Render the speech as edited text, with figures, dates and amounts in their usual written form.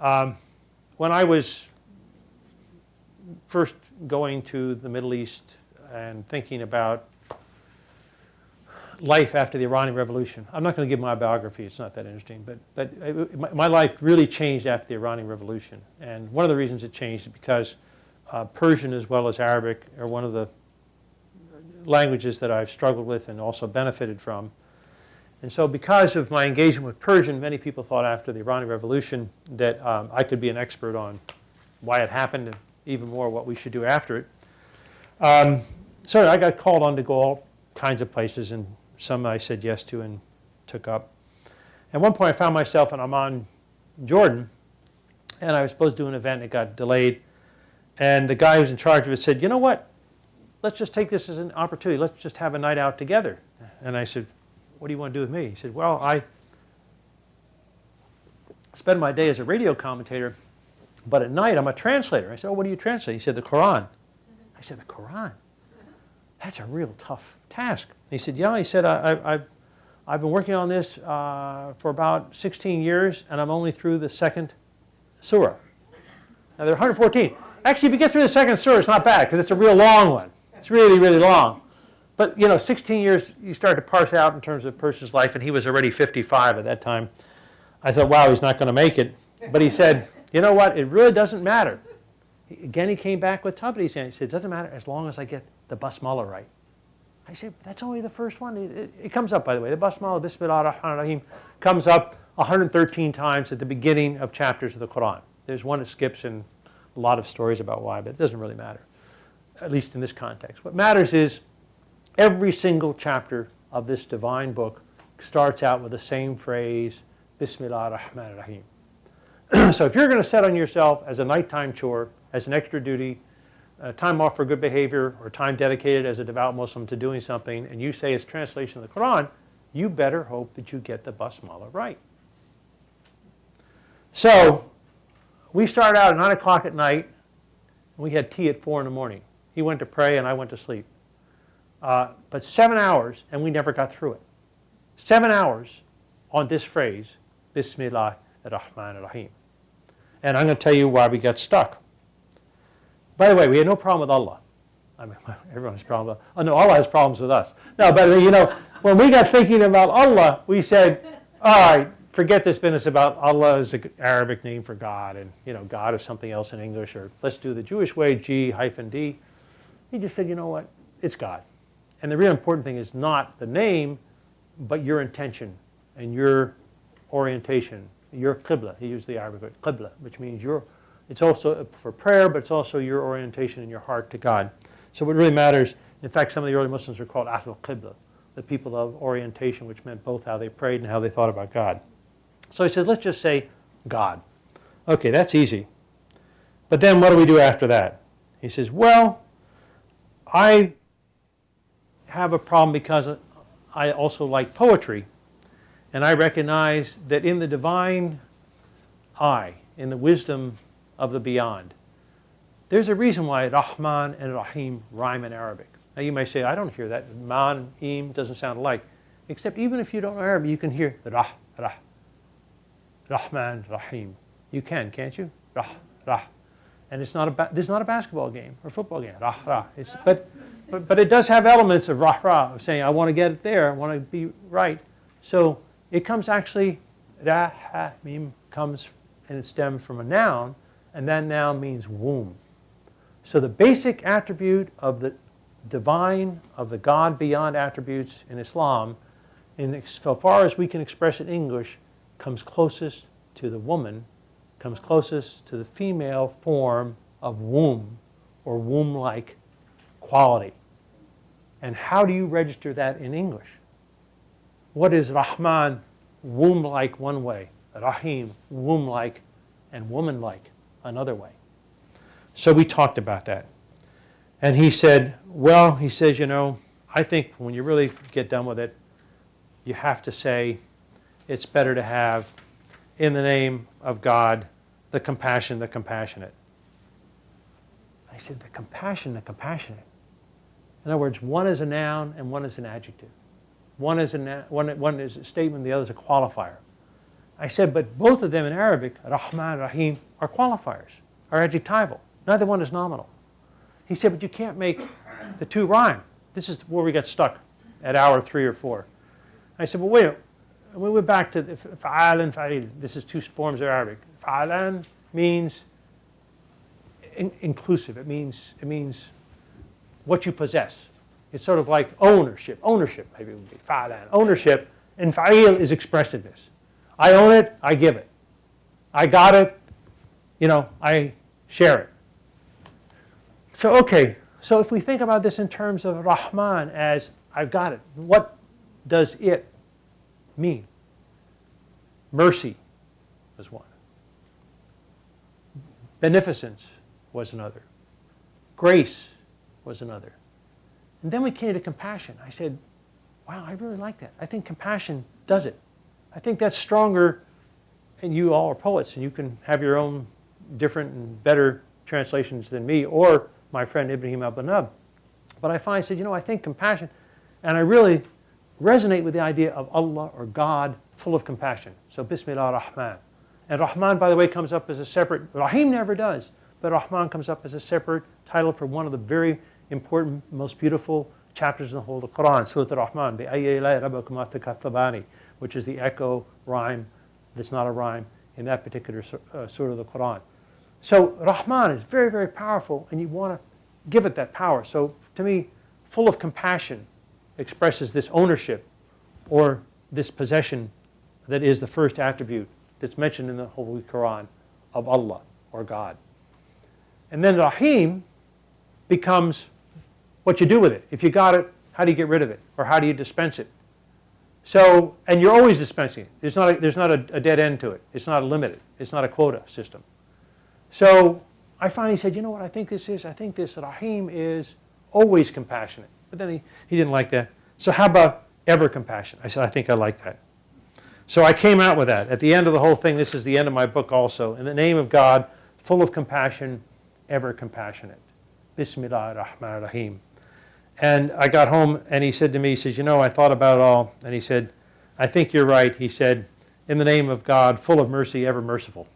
When I was first going to the Middle East and thinking about life after the Iranian Revolution, I'm not going to give my biography, it's not that interesting, but my life really changed after the Iranian Revolution. And one of the reasons it changed is because Persian as well as Arabic are one of the languages that I've struggled with and also benefited from. And so because of my engagement with Persian, many people thought after the Iranian Revolution that I could be an expert on why it happened and even more what we should do after it. So I got called on to go all kinds of places, and some I said yes to and took up. At one point I found myself in Amman, Jordan, and I was supposed to do an event and it got delayed. And the guy who was in charge of it said, you know what, let's just take this as an opportunity. Let's just have a night out together. And I said, what do you want to do with me? He said, well, I spend my day as a radio commentator, but at night I'm a translator. I said, oh, what do you translate? He said, the Quran. I said, the Quran? That's a real tough task. He said, yeah. He said, I've been working on this for about 16 years, and I'm only through the second surah. Now, there are 114. Actually, if you get through the second surah, it's not bad, because it's a real long one. It's really, really long. But, 16 years, you start to parse out in terms of a person's life, and he was already 55 at that time. I thought, wow, he's not going to make it. But he said, you know what, it really doesn't matter. Again, he came back with toughness. He said, it doesn't matter as long as I get the basmala right. I said, that's only the first one. It comes up, by the way. The basmala, Bismillah ar-Rahman ar-Rahim, comes up 113 times at the beginning of chapters of the Quran. There's one that skips and a lot of stories about why, but it doesn't really matter, at least in this context. What matters is every single chapter of this divine book starts out with the same phrase, Bismillah ar-Rahman ar-Rahim. So if you're going to set on yourself as a nighttime chore, as an extra duty, time off for good behavior, or time dedicated as a devout Muslim to doing something, and you say it's translation of the Quran, you better hope that you get the basmala right. So we started out at 9 o'clock at night, and we had tea at 4 in the morning. He went to pray, and I went to sleep. But 7 hours, and we never got through it. 7 hours on this phrase, Bismillah ar-Rahman ar-Rahim. And I'm going to tell you why we got stuck. By the way, we had no problem with Allah. I mean, everyone has problems. Oh no, Allah has problems with us. No, but when we got thinking about Allah, we said, all right, forget this business about Allah as an Arabic name for God, and God is something else in English, or let's do the Jewish way, G-D. He just said, you know what, it's God. And the real important thing is not the name, but your intention and your orientation, your qibla. He used the Arabic word, qibla, which means it's also for prayer, but it's also your orientation in your heart to God. So what really matters, in fact, some of the early Muslims were called Ahlul Qibla, the people of orientation, which meant both how they prayed and how they thought about God. So he said, let's just say God. Okay, that's easy. But then what do we do after that? He says, well, I have a problem because I also like poetry. And I recognize that in the divine eye, in the wisdom of the beyond, there's a reason why Rahman and Rahim rhyme in Arabic. Now you may say, I don't hear that. Man, Im doesn't sound alike. Except even if you don't know Arabic, you can hear the Rahman, Rahim. You can, can't you? Rah. And it's not there's not a basketball game or football game. Rah. But it does have elements of rah, of saying, I want to get it there, I want to be right. So it comes actually, Rah, Ha, Mim comes and it stems from a noun, and that noun means womb. So the basic attribute of the divine, of the God beyond attributes in Islam, so far as we can express it in English, comes closest to the woman, comes closest to the female form of womb or womb-like quality. And how do you register that in English? What is Rahman, womb-like one way, Rahim, womb-like and woman-like another way? So we talked about that. And he said, well, he says, I think when you really get done with it, you have to say it's better to have, in the name of God, the compassion, the compassionate. I said, the compassion, the compassionate. In other words, one is a noun and one is an adjective. One is a statement, the other is a qualifier. I said, but both of them in Arabic, Rahman, Rahim, are qualifiers, are adjectival. Neither one is nominal. He said, but you can't make the two rhyme. This is where we got stuck at hour 3 or 4. I said, well, wait a minute. We went back to fa'al and fa'il. This is two forms of Arabic. Fa'alan means inclusive. It means what you possess. It's sort of like ownership. Ownership, maybe it would be fa'alan. Ownership, and fa'il is expressiveness. I own it, I give it. I got it, I share it. So, okay, so if we think about this in terms of Rahman as I've got it, what does it mean? Mercy was one. Beneficence was another. Grace was another. And then we came to compassion. I said, wow, I really like that. I think compassion does it. I think that's stronger, and you all are poets, and you can have your own different and better translations than me or my friend Ibrahim Abunab. But I said, I think compassion, and I really resonate with the idea of Allah or God full of compassion. So Bismillah Rahman. And Rahman, by the way, comes up as a separate, Rahim never does, but Rahman comes up as a separate title for one of the very important, most beautiful chapters in the whole of the Quran, Surah Ar-Rahman, بِأَيِّ آلَاءِ رَبِّكُمَا تُكَذِّبَانِ, which is the echo rhyme that's not a rhyme in that particular surah of the Quran. So Rahman is very, very powerful, and you want to give it that power. So to me, full of compassion expresses this ownership or this possession that is the first attribute that's mentioned in the Holy Quran of Allah or God. And then Rahim becomes what you do with it. If you got it, how do you get rid of it? Or how do you dispense it? So, and you're always dispensing it. There's not a dead end to it. It's not limited. It's not a quota system. So I finally said, you know what I think this is? I think this Rahim is always compassionate. But then he didn't like that. So how about ever compassionate? I said, I think I like that. So I came out with that. At the end of the whole thing, this is the end of my book also. In the name of God, full of compassion, ever compassionate. Bismillah ar-Rahman ar-Rahim. And I got home, and he said to me, he says, I thought about it all. And he said, I think you're right. He said, in the name of God, full of mercy, ever merciful.